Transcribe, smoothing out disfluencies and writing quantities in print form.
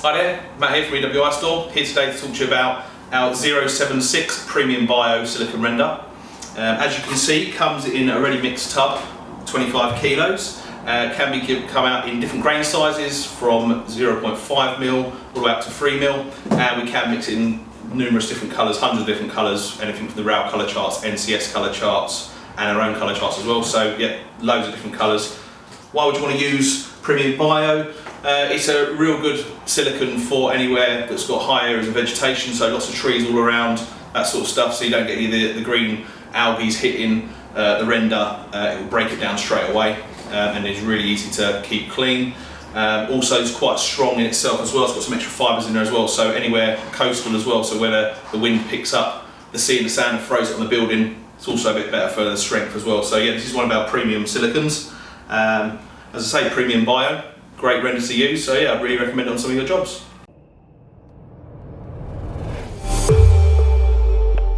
Hi there, Matt here from EWI Store, here today to talk to you about our 076 Premium Bio Silicone Render. As you can see, it comes in a ready mixed tub, 25 kilos. Come out in different grain sizes from 0.5mm all the way up to 3mm, and we can mix it in numerous different colours, hundreds of different colours, anything from the RAL colour charts, NCS colour charts, and our own colour charts as well. So yeah, loads of different colours. Why would you want to use Premium Bio? It's a real good silicone for anywhere that's got high areas of vegetation, so lots of trees all around, that sort of stuff, so you don't get any of the green algae hitting the render. It will break it down straight away, and it's really easy to keep clean. Also, it's quite strong in itself as well. It's got some extra fibres in there as well, so anywhere coastal as well, so where the wind picks up the sea and the sand and throws it on the building, it's also a bit better for the strength as well. So yeah, this is one of our premium silicones. As I say, Premium Bio, great renders to use, so yeah, I'd really recommend it on some of your jobs.